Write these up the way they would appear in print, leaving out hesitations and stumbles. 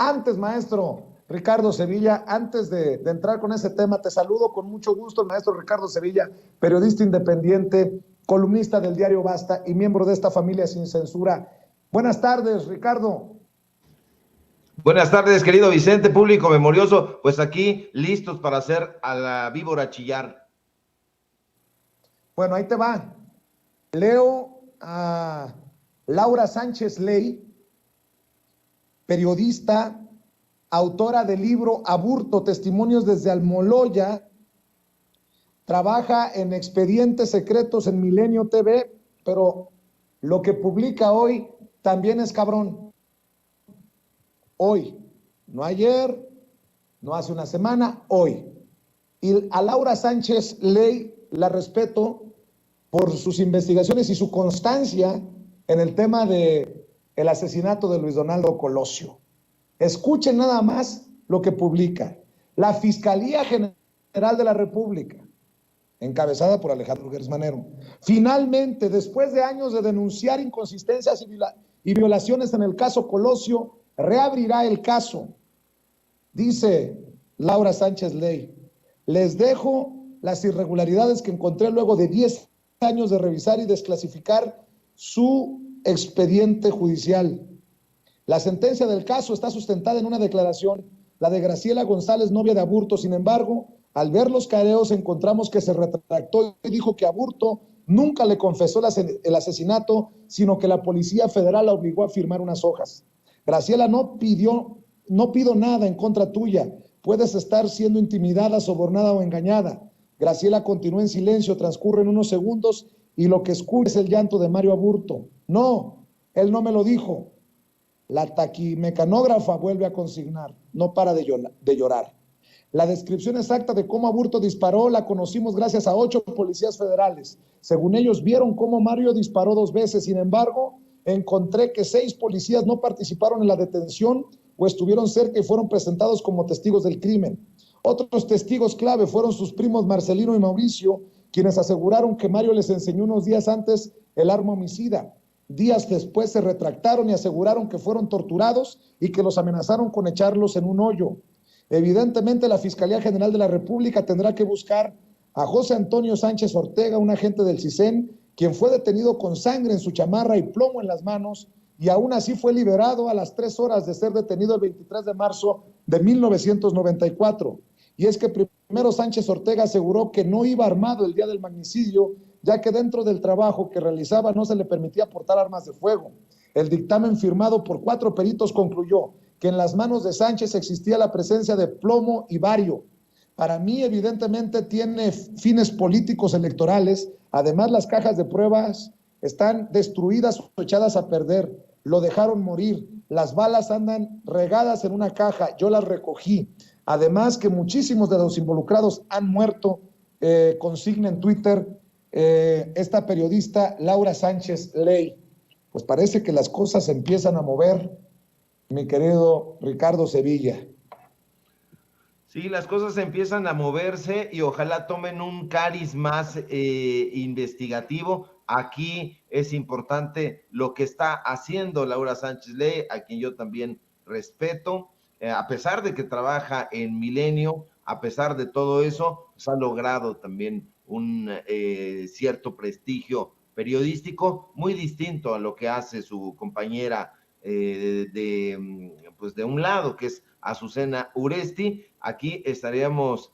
Antes, maestro Ricardo Sevilla, antes de entrar con ese tema, te saludo con mucho gusto, el maestro Ricardo Sevilla, periodista independiente, columnista del diario Basta y miembro de esta familia sin censura. Buenas tardes, Ricardo. Buenas tardes, querido Vicente, público memorioso. Pues aquí, listos para hacer a la víbora chillar. Bueno, ahí te va. Leo a Laura Sánchez Ley, periodista, autora del libro Aburto, Testimonios desde Almoloya, trabaja en Expedientes Secretos en Milenio TV, pero lo que publica hoy también es cabrón. Hoy, no ayer, no hace una semana, hoy. Y a Laura Sánchez Ley la respeto por sus investigaciones y su constancia en el tema de el asesinato de Luis Donaldo Colosio. Escuchen nada más lo que publica la Fiscalía General de la República, encabezada por Alejandro Gersmanero. Finalmente, después de años de denunciar inconsistencias y violaciones en el caso Colosio, reabrirá el caso. Dice Laura Sánchez Ley, les dejo las irregularidades que encontré luego de 10 años de revisar y desclasificar su expediente judicial. La sentencia del caso está sustentada en una declaración, la de Graciela González, novia de Aburto. Sin embargo, al ver los careos encontramos que se retractó y dijo que Aburto nunca le confesó el asesinato, sino que la Policía Federal la obligó a firmar unas hojas. Graciela, no pido nada en contra tuya, puedes estar siendo intimidada, sobornada o engañada. Graciela continuó en silencio, transcurren unos segundos y lo que escucha es el llanto de Mario Aburto. No, él no me lo dijo. La taquimecanógrafa vuelve a consignar, no para de llorar. La descripción exacta de cómo Aburto disparó la conocimos gracias a 8 policías federales. Según ellos, vieron cómo Mario disparó 2 veces. Sin embargo, encontré que 6 policías no participaron en la detención o estuvieron cerca y fueron presentados como testigos del crimen. Otros testigos clave fueron sus primos Marcelino y Mauricio, quienes aseguraron que Mario les enseñó unos días antes el arma homicida. Días después se retractaron y aseguraron que fueron torturados y que los amenazaron con echarlos en un hoyo. Evidentemente, la Fiscalía General de la República tendrá que buscar a José Antonio Sánchez Ortega, un agente del CISEN, quien fue detenido con sangre en su chamarra y plomo en las manos, y aún así fue liberado a las 3 horas de ser detenido el 23 de marzo de 1994. Y es que primero Sánchez Ortega aseguró que no iba armado el día del magnicidio, ya que dentro del trabajo que realizaba no se le permitía portar armas de fuego. El dictamen firmado por 4 peritos concluyó que en las manos de Sánchez existía la presencia de plomo y bario. Para mí, evidentemente, tiene fines políticos electorales. Además, las cajas de pruebas están destruidas o echadas a perder. Lo dejaron morir. Las balas andan regadas en una caja. Yo las recogí. Además, que muchísimos de los involucrados han muerto. Consigna en Twitter esta periodista Laura Sánchez Ley. Pues parece que las cosas se empiezan a mover, mi querido Ricardo Sevilla. Sí, las cosas empiezan a moverse y ojalá tomen un cariz más investigativo. Aquí es importante lo que está haciendo Laura Sánchez Ley, a quien yo también respeto, a pesar de que trabaja en Milenio, a pesar de todo eso, pues ha logrado también un cierto prestigio periodístico muy distinto a lo que hace su compañera pues de un lado, que es Azucena Uresti. Aquí estaríamos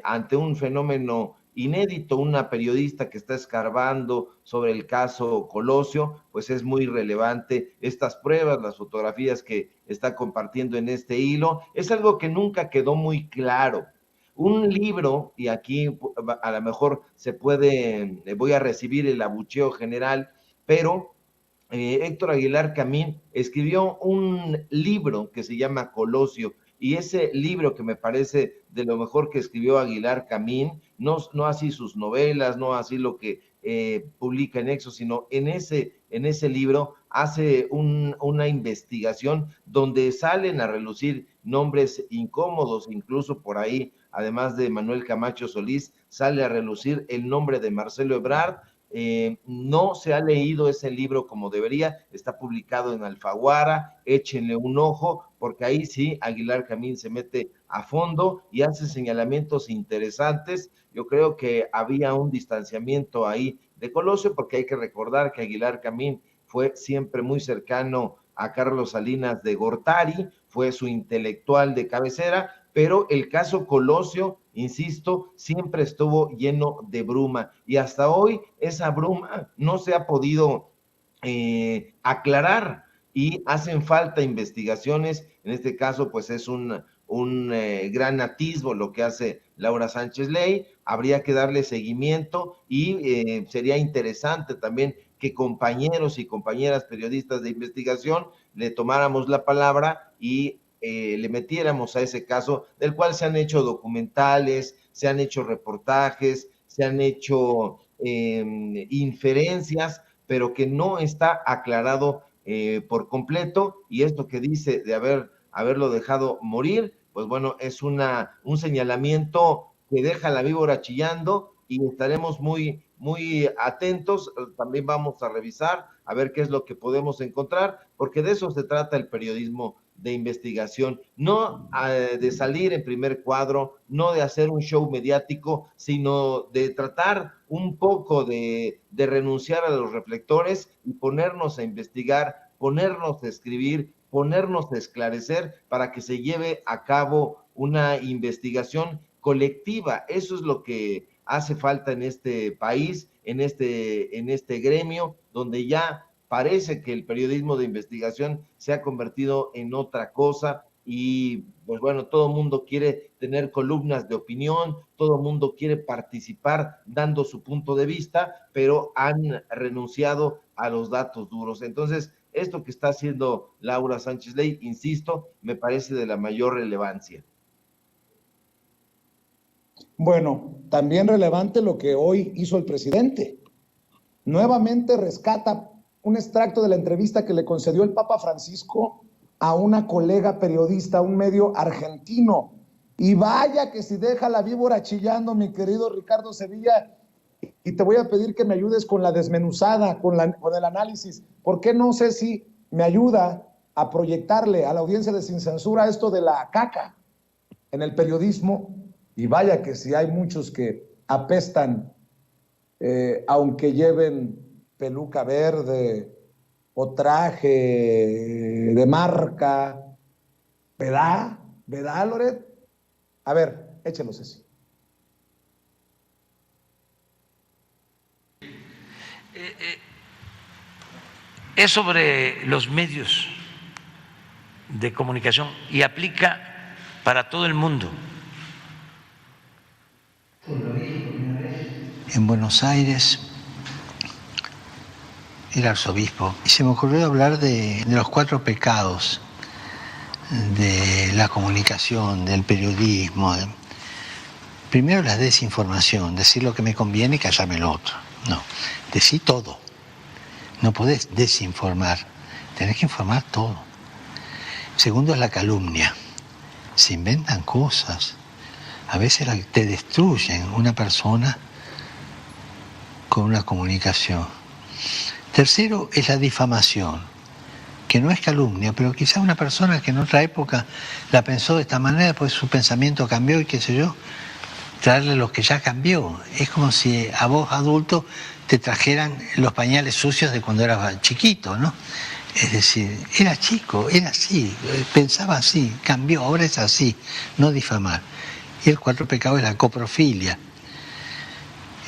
ante un fenómeno inédito, una periodista que está escarbando sobre el caso Colosio, pues es muy relevante estas pruebas, las fotografías que está compartiendo en este hilo, es algo que nunca quedó muy claro. Un libro, y aquí a lo mejor voy a recibir el abucheo general, pero Héctor Aguilar Camín escribió un libro que se llama Colosio, y ese libro que me parece de lo mejor que escribió Aguilar Camín, no así sus novelas, no así lo que publica en Exo, sino en ese libro hace una investigación donde salen a relucir nombres incómodos, incluso por ahí, además de Manuel Camacho Solís, sale a relucir el nombre de Marcelo Ebrard, no se ha leído ese libro como debería, está publicado en Alfaguara, échenle un ojo, porque ahí sí Aguilar Camín se mete a fondo y hace señalamientos interesantes. Yo creo que había un distanciamiento ahí de Colosio, porque hay que recordar que Aguilar Camín fue siempre muy cercano a Carlos Salinas de Gortari, fue su intelectual de cabecera, pero el caso Colosio, insisto, siempre estuvo lleno de bruma y hasta hoy esa bruma no se ha podido aclarar y hacen falta investigaciones. En este caso, pues es un gran atisbo lo que hace Laura Sánchez Ley. Habría que darle seguimiento y sería interesante también que compañeros y compañeras periodistas de investigación le tomáramos la palabra y le metiéramos a ese caso, del cual se han hecho documentales, se han hecho reportajes, se han hecho inferencias, pero que no está aclarado por completo, y esto que dice de haberlo dejado morir, pues bueno, es un señalamiento que deja la víbora chillando y estaremos muy atentos. También vamos a revisar a ver qué es lo que podemos encontrar, porque de eso se trata el periodismo de investigación, no de salir en primer cuadro, no de hacer un show mediático, sino de tratar un poco de renunciar a los reflectores y ponernos a investigar, ponernos a escribir, ponernos a esclarecer para que se lleve a cabo una investigación colectiva. Eso es lo que hace falta en este país, en este gremio, donde ya parece que el periodismo de investigación se ha convertido en otra cosa y pues bueno, todo el mundo quiere tener columnas de opinión, todo el mundo quiere participar dando su punto de vista, pero han renunciado a los datos duros. Entonces, esto que está haciendo Laura Sánchez Ley, insisto, me parece de la mayor relevancia. Bueno, también relevante lo que hoy hizo el presidente. Nuevamente rescata un extracto de la entrevista que le concedió el Papa Francisco a una colega periodista, a un medio argentino. Y vaya que si deja la víbora chillando, mi querido Ricardo Sevilla, y te voy a pedir que me ayudes con la desmenuzada, con el análisis. ¿Por qué no sé si me ayuda a proyectarle a la audiencia de Sin Censura esto de la caca en el periodismo? Y vaya que si hay muchos que apestan, aunque lleven peluca verde o traje de marca. ¿Verdad? ¿Verdad, Loret? A ver, échelo, Ceci. Es sobre los medios de comunicación y aplica para todo el mundo. En Buenos Aires, era arzobispo, y se me ocurrió hablar de los 4 pecados de la comunicación, del periodismo. Primero, la desinformación, decir lo que me conviene y callarme lo otro. No, decir todo. No podés desinformar, tenés que informar todo. Segundo es la calumnia. Se inventan cosas. A veces te destruyen una persona con una comunicación. Tercero es la difamación, que no es calumnia, pero quizá una persona que en otra época la pensó de esta manera, pues su pensamiento cambió y qué sé yo, traerle lo que ya cambió. Es como si a vos, adulto, te trajeran los pañales sucios de cuando eras chiquito, ¿no? Es decir, era chico, era así, pensaba así, cambió, ahora es así, no difamar. Y el 4 pecado es la coprofilia.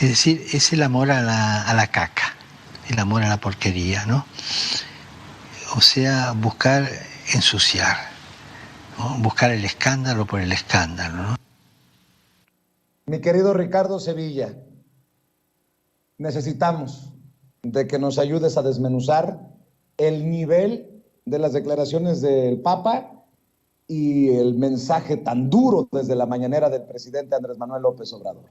Es decir, es el amor a la caca, el amor a la porquería, ¿no? O sea, buscar ensuciar, ¿no? Buscar el escándalo por el escándalo, ¿no? Mi querido Ricardo Sevilla, necesitamos de que nos ayudes a desmenuzar el nivel de las declaraciones del Papa y el mensaje tan duro desde la mañanera del presidente Andrés Manuel López Obrador.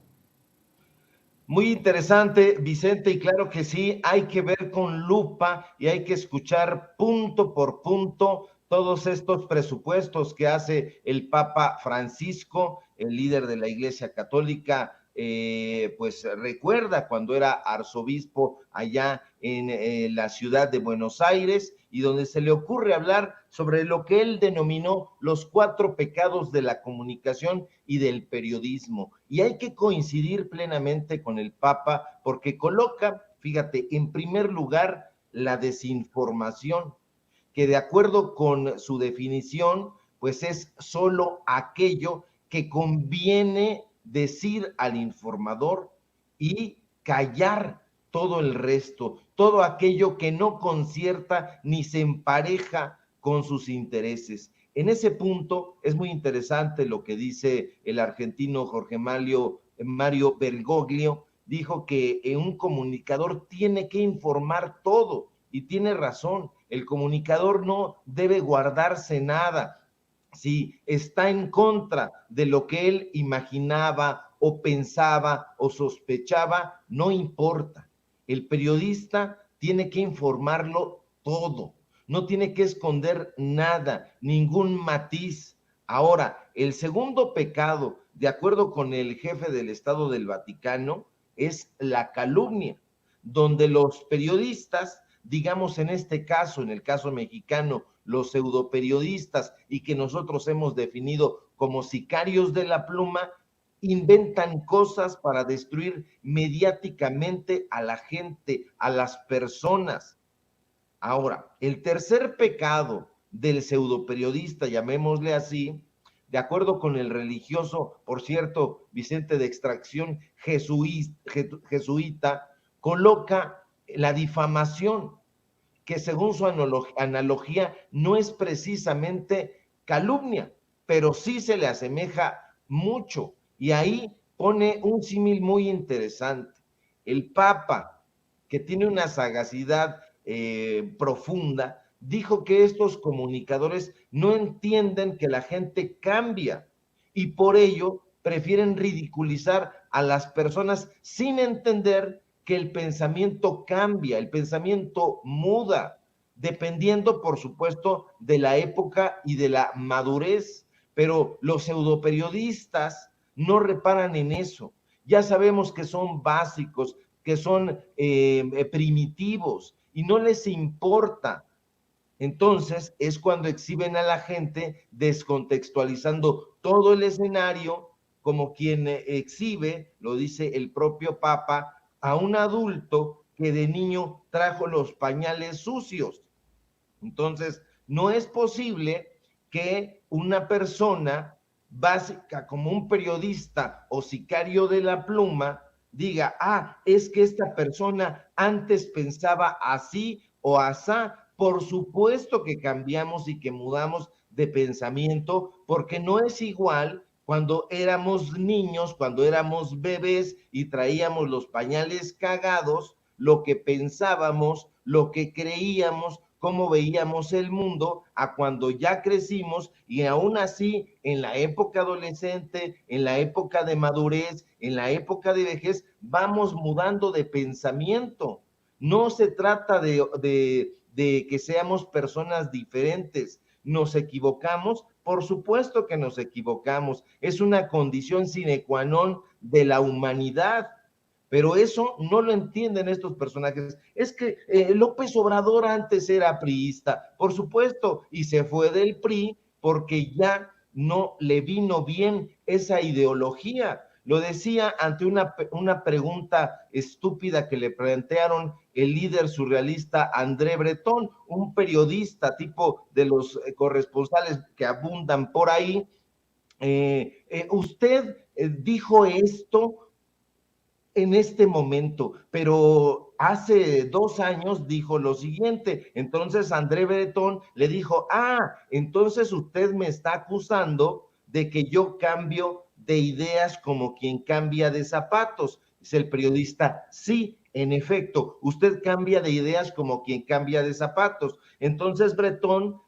Muy interesante, Vicente, y claro que sí, hay que ver con lupa y hay que escuchar punto por punto todos estos presupuestos que hace el Papa Francisco, el líder de la Iglesia Católica pues recuerda cuando era arzobispo allá en la ciudad de Buenos Aires, y donde se le ocurre hablar sobre lo que él denominó los 4 pecados de la comunicación y del periodismo. Y hay que coincidir plenamente con el Papa, porque coloca, fíjate, en primer lugar la desinformación, que de acuerdo con su definición, pues es solo aquello que conviene decir al informador y callar todo el resto, todo aquello que no concierta ni se empareja con sus intereses. En ese punto es muy interesante lo que dice el argentino Jorge Mario Bergoglio. Dijo que un comunicador tiene que informar todo, y tiene razón. El comunicador no debe guardarse nada. Si está en contra de lo que él imaginaba o pensaba o sospechaba, no importa. El periodista tiene que informarlo todo, no tiene que esconder nada, ningún matiz. Ahora, el segundo pecado, de acuerdo con el jefe del Estado del Vaticano, es la calumnia, donde los periodistas, digamos en este caso, en el caso mexicano, los pseudoperiodistas, y que nosotros hemos definido como sicarios de la pluma, inventan cosas para destruir mediáticamente a la gente, a las personas. Ahora, el tercer pecado del pseudoperiodista, llamémosle así, de acuerdo con el religioso, por cierto, Vicente de extracción jesuita, coloca la difamación, que según su analogía no es precisamente calumnia, pero sí se le asemeja mucho. Y ahí pone un símil muy interesante. El Papa, que tiene una sagacidad profunda, dijo que estos comunicadores no entienden que la gente cambia y por ello prefieren ridiculizar a las personas sin entender que el pensamiento cambia, el pensamiento muda, dependiendo, por supuesto, de la época y de la madurez. Pero los pseudoperiodistas no reparan en eso. Ya sabemos que son básicos, que son primitivos y no les importa. Entonces es cuando exhiben a la gente descontextualizando todo el escenario, como quien exhibe, lo dice el propio Papa, a un adulto que de niño trajo los pañales sucios. Entonces, no es posible que una persona básica como un periodista o sicario de la pluma diga, es que esta persona antes pensaba así o asá. Por supuesto que cambiamos y que mudamos de pensamiento, porque no es igual cuando éramos niños, cuando éramos bebés y traíamos los pañales cagados, lo que pensábamos, lo que creíamos, cómo veíamos el mundo, a cuando ya crecimos y aún así en la época adolescente, en la época de madurez, en la época de vejez, vamos mudando de pensamiento. No se trata de que seamos personas diferentes. ¿Nos equivocamos? Por supuesto que nos equivocamos. Es una condición sine qua non de la humanidad. Pero eso no lo entienden estos personajes. Es que López Obrador antes era priista, por supuesto, y se fue del PRI porque ya no le vino bien esa ideología. Lo decía ante una pregunta estúpida que le plantearon el líder surrealista André Breton, un periodista tipo de los corresponsales que abundan por ahí. Usted dijo esto en este momento, pero hace 2 años dijo lo siguiente. Entonces André Breton le dijo, entonces usted me está acusando de que yo cambio de ideas como quien cambia de zapatos. Dice el periodista, sí, en efecto, usted cambia de ideas como quien cambia de zapatos. Entonces Breton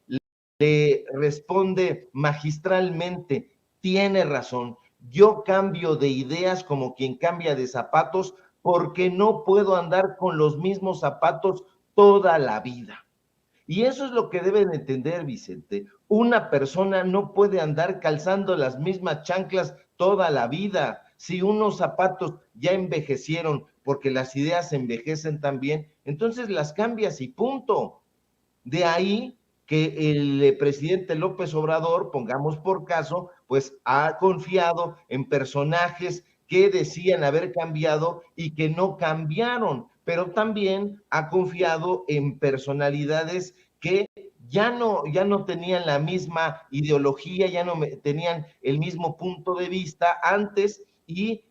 le responde magistralmente, tiene razón, yo cambio de ideas como quien cambia de zapatos porque no puedo andar con los mismos zapatos toda la vida. Y eso es lo que deben entender, Vicente. Una persona no puede andar calzando las mismas chanclas toda la vida. Si unos zapatos ya envejecieron porque las ideas envejecen también, entonces las cambias y punto. De ahí que el presidente López Obrador, pongamos por caso, pues ha confiado en personajes que decían haber cambiado y que no cambiaron, pero también ha confiado en personalidades que ya no tenían la misma ideología, ya no tenían el mismo punto de vista antes y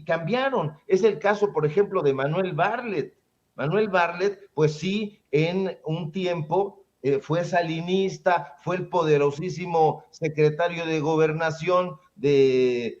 cambiaron. Es el caso, por ejemplo, de Manuel Bartlett. Manuel Bartlett, pues sí, en un tiempo fue salinista, fue el poderosísimo secretario de Gobernación de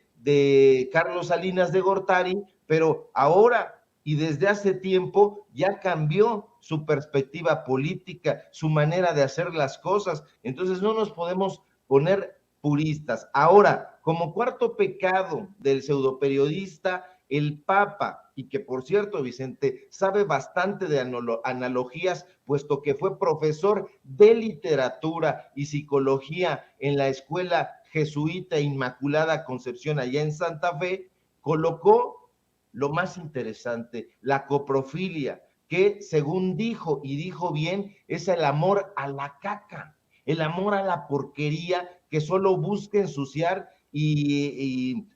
Carlos Salinas de Gortari, pero ahora y desde hace tiempo ya cambió su perspectiva política, su manera de hacer las cosas. Entonces no nos podemos poner puristas. Ahora, como cuarto pecado del pseudoperiodista, el Papa, y que por cierto, Vicente, sabe bastante de analogías, puesto que fue profesor de literatura y psicología en la Escuela Jesuita Inmaculada Concepción allá en Santa Fe, colocó lo más interesante, la coprofilia, que según dijo, y dijo bien, es el amor a la caca, el amor a la porquería que solo busca ensuciar y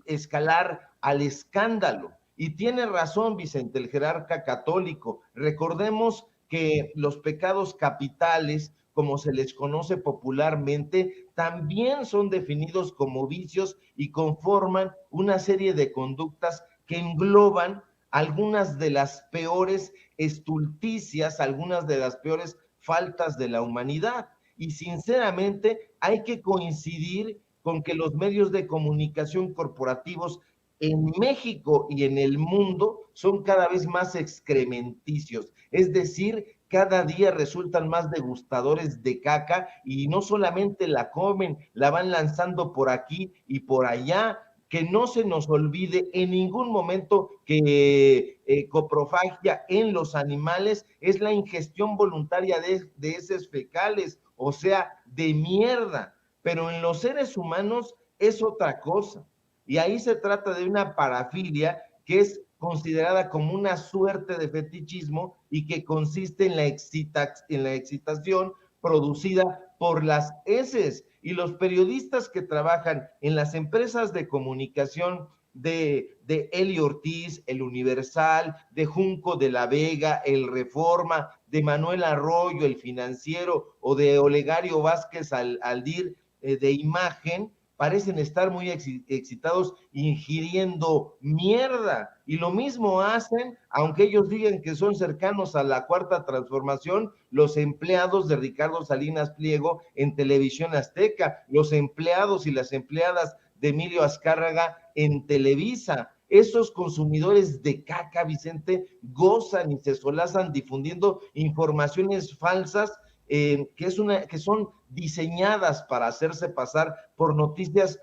escalar al escándalo. Y tiene razón Vicente, el jerarca católico. Recordemos que los pecados capitales, como se les conoce popularmente, también son definidos como vicios y conforman una serie de conductas que engloban algunas de las peores estulticias, algunas de las peores faltas de la humanidad. Y sinceramente hay que coincidir con que los medios de comunicación corporativos en México y en el mundo son cada vez más excrementicios, es decir, cada día resultan más degustadores de caca y no solamente la comen, la van lanzando por aquí y por allá. Que no se nos olvide en ningún momento que coprofagia en los animales es la ingestión voluntaria de heces fecales, o sea, de mierda, pero en los seres humanos es otra cosa. Y ahí se trata de una parafilia que es considerada como una suerte de fetichismo y que consiste en la excitación producida por las heces. Y los periodistas que trabajan en las empresas de comunicación de Eli Ortiz, El Universal, de Junco de la Vega, El Reforma, de Manuel Arroyo, El Financiero, o de Olegario Vázquez Aldir, de Imagen, parecen estar muy excitados ingiriendo mierda. Y lo mismo hacen, aunque ellos digan que son cercanos a la Cuarta Transformación, los empleados de Ricardo Salinas Pliego en Televisión Azteca, los empleados y las empleadas de Emilio Azcárraga en Televisa. Esos consumidores de caca, Vicente, gozan y se solazan difundiendo informaciones falsas que son diseñadas para hacerse pasar por noticias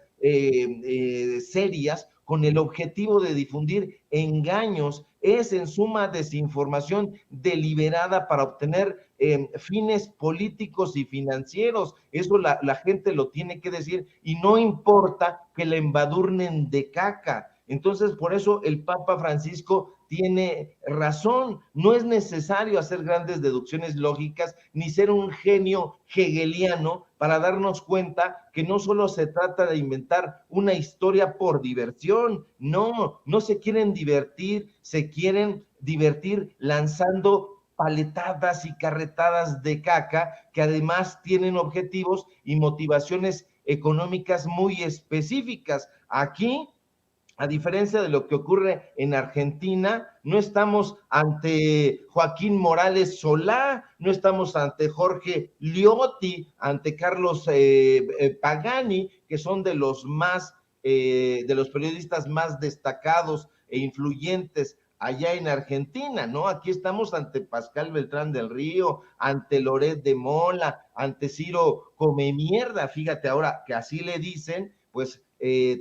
serias con el objetivo de difundir engaños. Es en suma desinformación deliberada para obtener fines políticos y financieros. Eso la gente lo tiene que decir y no importa que la embadurnen de caca. Entonces, por eso el Papa Francisco tiene razón, no es necesario hacer grandes deducciones lógicas ni ser un genio hegeliano para darnos cuenta que no solo se trata de inventar una historia por diversión, no se quieren divertir, se quieren divertir lanzando paletadas y carretadas de caca que además tienen objetivos y motivaciones económicas muy específicas. Aquí, a diferencia de lo que ocurre en Argentina, no estamos ante Joaquín Morales Solá, no estamos ante Jorge Liotti, ante Carlos Pagani, que son de los periodistas más destacados e influyentes allá en Argentina, ¿no? Aquí estamos ante Pascal Beltrán del Río, ante Loret de Mola, ante Ciro Comemierda, fíjate ahora que así le dicen, pues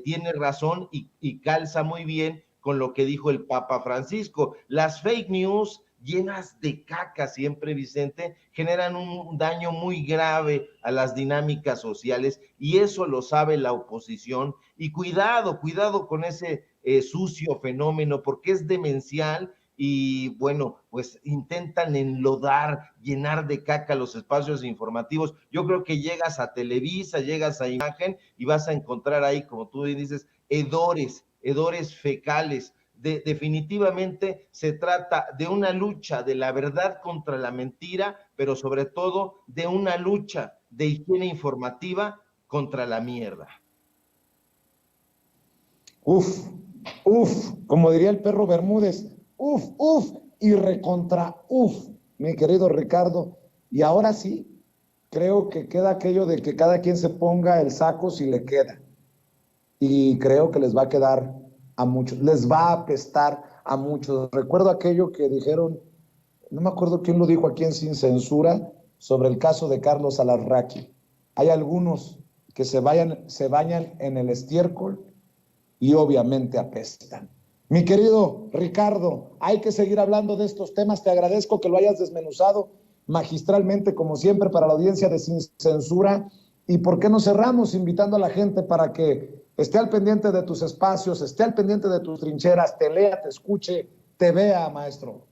tiene razón y calza muy bien con lo que dijo el Papa Francisco. Las fake news llenas de caca siempre, Vicente, generan un daño muy grave a las dinámicas sociales, y eso lo sabe la oposición. Y cuidado con ese sucio fenómeno, porque es demencial. Y bueno, pues intentan enlodar, llenar de caca los espacios informativos. Yo creo que llegas a Televisa, llegas a Imagen y vas a encontrar ahí, como tú dices, hedores fecales. Definitivamente se trata de una lucha de la verdad contra la mentira, pero sobre todo de una lucha de higiene informativa contra la mierda. Uf, como diría el perro Bermúdez, y recontra mi querido Ricardo. Y ahora sí, creo que queda aquello de que cada quien se ponga el saco si le queda. Y creo que les va a quedar a muchos, les va a apestar a muchos. Recuerdo aquello que dijeron, no me acuerdo quién lo dijo aquí en Sin Censura, sobre el caso de Carlos Alarraqui. Hay algunos que se bañan en el estiércol y obviamente apestan. Mi querido Ricardo, hay que seguir hablando de estos temas. Te agradezco que lo hayas desmenuzado magistralmente, como siempre, para la audiencia de Sin Censura. ¿Y por qué no cerramos invitando a la gente para que esté al pendiente de tus espacios, esté al pendiente de tus trincheras, te lea, te escuche, te vea, maestro?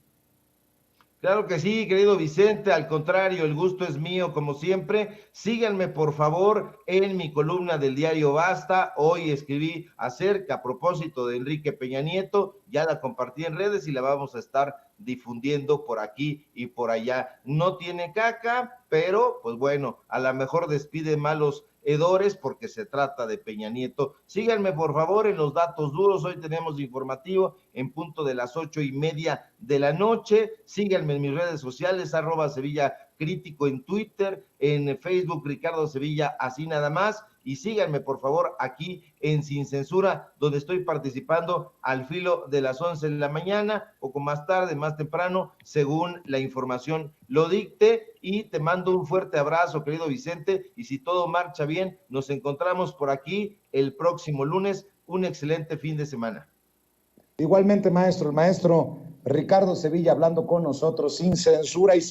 Claro que sí, querido Vicente, al contrario, el gusto es mío, como siempre. Síganme, por favor, en mi columna del diario Basta. Hoy escribí acerca, a propósito de Enrique Peña Nieto, ya la compartí en redes y la vamos a estar difundiendo por aquí y por allá. No tiene caca, pero, pues bueno, a lo mejor despide malos hedores porque se trata de Peña Nieto. Síganme por favor en los datos duros. Hoy tenemos informativo en punto de las 8:30 de la noche. Síganme en mis redes sociales, @Sevilla Crítico en Twitter, en Facebook Ricardo Sevilla, así nada más. Y síganme por favor aquí en Sin Censura, donde estoy participando al filo de las 11 de la mañana, poco más tarde, más temprano, según la información lo dicte. Y te mando un fuerte abrazo, querido Vicente, y si todo marcha bien, nos encontramos por aquí el próximo lunes. Un excelente fin de semana. Igualmente, maestro, el maestro Ricardo Sevilla hablando con nosotros Sin Censura, y